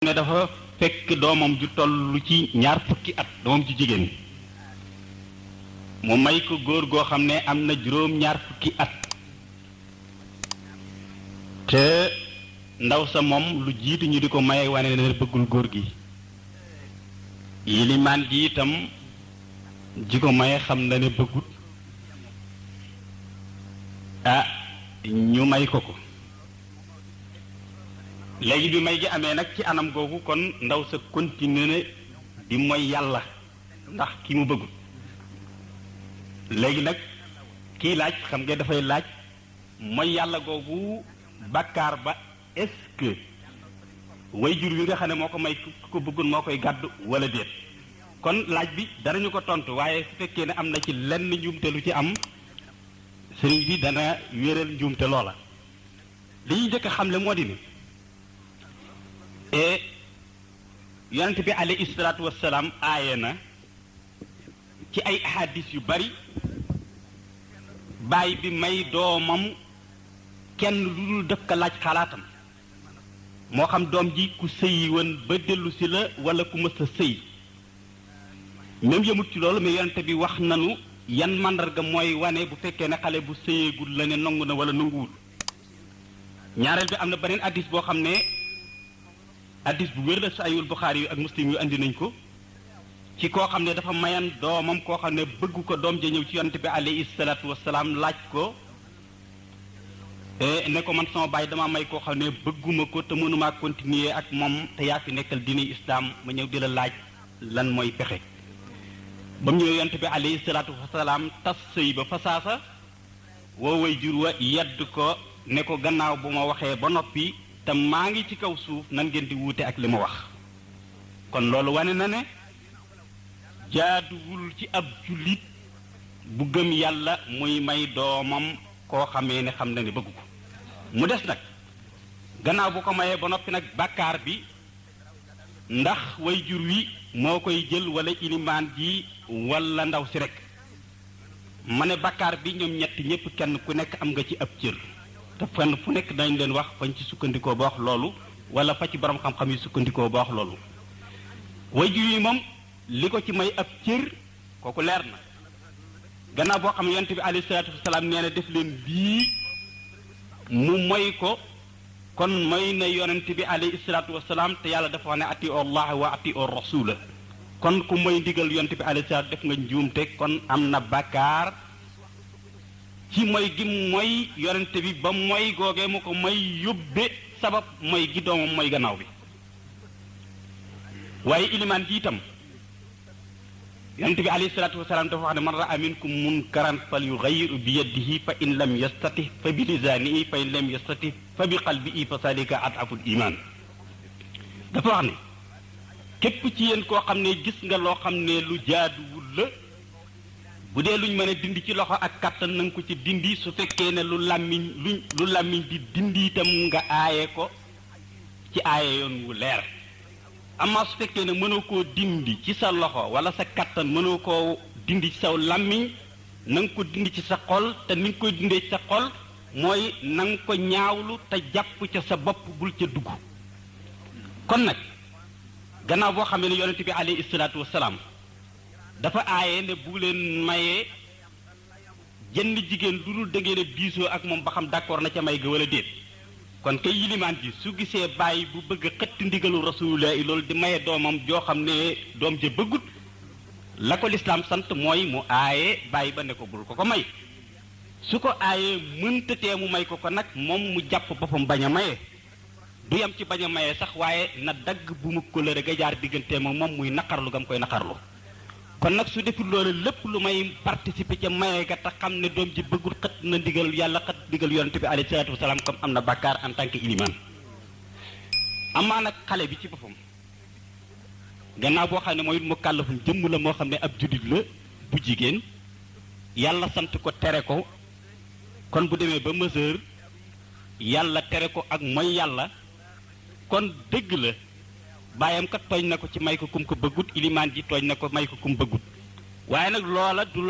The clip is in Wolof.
ne dafa fekk doomam ju toll ci ñaar fukki at doomam ju jigéen mu may ko góor goo xam ne am na juróom ñaar fukki at te ndaw sa moom lu jiitu ñu di ko maye wane ne bëggul góor gi yilimaan gi itam ji ko maye xam na ne bëggut ñu may ko ko léegi bi may gi amee nag ci anam googu kon ndaw sa continué ne di mooy yàlla ndax ki mu bëggul léegi nag kii laaj xam nga dafay laaj mooy yàlla googu bàkkaar ba est-ce que wayjur wi nga xam ne moo ko may ku ko bëggul moo koy gàddu wala déet kon laaj bi danañu ko tontu waaye su fekkee ne am na ci lenn njuumte lu ci am sëriñ bi dana wéral njuumte loola li ñuy njëkk a xamle moo di ni yonent bi alayhi salaatu wassalaam aaye na ci ay ahadis yu bari baay bi may doomam kenn lu dul def ko laaj xalaatam moo xam doom ji ku sëyi woon ba dellu si la wala ku mës a sëy même yëmut ci loolu mais yonent bi wax nanu yan màndarga mooy wane bu fekkee ne xale bu sëyeegul la ne nangu na wala nanguwul ñaareel bi am na beneen hadis boo xam ne hadis bu wér la Sahihul Buxaari yu ak Muslim yu andi nañ ko ci koo xam ne dafa mayan doomam koo xam ne bëgg ko doom ja ñëw ci yonent bi alayhi salaatu wassalaam laaj ko ne ko man sama baay dama may koo xam ne bëgguma ko te mënumaa continuer ak moom te yaa fi nekkal diine islaam ma ñëw di la laaj lan mooy pexe ba mu ñëwee yonent bi alayhi salaatu wassalaam tas sëy ba fa saasa woo way jur wa yedd ko ne ko gannaaw bu ma waxee ba noppi te maa ngi ci kaw suuf nan ngeen di wuute ak li ma wax kon loolu wane na ne jaaduwul ci ab jullit bu gëm yàlla muy may doomam koo xamee ne xam na ne bëgg ko mu des nag gannaaw bu ko mayee ba noppi nag bàkkaar bi ndax way jur wi moo koy jël wala ilimaan ji wala ndaw si rek ma ne bàkkaar bi ñoom ñett ñépp kenn ku nekk am nga ci ab cër te fenn fu nekk dañ leen wax fañ ci sukkandikoo ba wax loolu wala fa ci borom xam-xam yi sukkandikoo ba wax loolu way jur yi moom li ko ci may ab cër kooku leer na gannaaw boo xam ne yonent bi alayhi salaatu wasalaam nee na def leen lii mu moy ko kon may na yonent bi alayhi salaatu wasalaam te yàlla dafa wax ne ati allah wa ati o rasula kon ku moy ndigal yonent bi alayhi salaatu def nga njuumte kon am na bàkkaar ci moy gi mooy yonent bi ba moy googee mu ko may yóbbe sabab moy gi doomam mooy gannaaw bi waaye ilimaan ji itam yonent bi alayhi salaatu wasalaam dafa wax ne man raa minkum munkaran fal yughayyiru bi yadihi fa in lam yastati fa bi lisaanihi fa in lam yastati fa bi qalbihi fa zalika ad'aful iman dafa wax ne képp ci yéen koo xam ne gis nga loo xam ne lu jaaduwul la bu dee luñ mën a dindi ci loxo ak kàttan na nga ko ci dindi su fekkee ne lu làmmiñ di dindi itam nga aaye ko ci aaye yoon wu leer amma su fekkee ne mënoo koo dindi ci sa loxo wala sa kàttan mënoo koo dindi ci saw làmmiñ na nga ko dindi ci sa xol te ni nga koy dindee ci sa xol mooy na nga ko ñaawlu te jàpp ca sa bopp bul ca dugg kon nag gannaaw boo xamee ne yonent bi alayhi salaatu wassalaam dafa aaye ne bu leen mayee jënn jigéen lu dul da ngeen a diisoo ak moom ba xam d'accord na ca may ga wala déet kon kay yilimaan ji su gisee bàyyi bu bëgg a xëtt ndigalu rasulullah loolu di maye doomam joo xam ne doom ja bëggut la ko lislaam sant mooy mu aaye bàyyi ba ne ko bul ko ko may su ko aayee mëntatee mu may ko ko nag moom mu jàpp boppam bañ a maye du yam ci bañ a maye sax waaye na dagg bu mu kóllëre ga jaar diggantee moom muy naqarlu gam koy naqarlu kon nag su deful loolu lépp lu may participer ca maye ga te xam ne doom ji bëggul xët na ndigal yàlla xët ndigal yonent bi alayhi salaatu wasalaam comme am na bàkkaar en tant que ilimaan amaa nag xale bi ci boppam gannaaw boo xam ne mooy mu kàllafum jëmm la moo xam ne ab juddit la bu jigéen yàlla sant ko tere ko kon bu demee ba mesure yàlla tere ko ak mooy yàlla kon dëgg la baayam kat tooñ na ko ci may ko kum ko bëggut ilimaan ji tooñ na ko may ko kum bëggut waaye nag loola du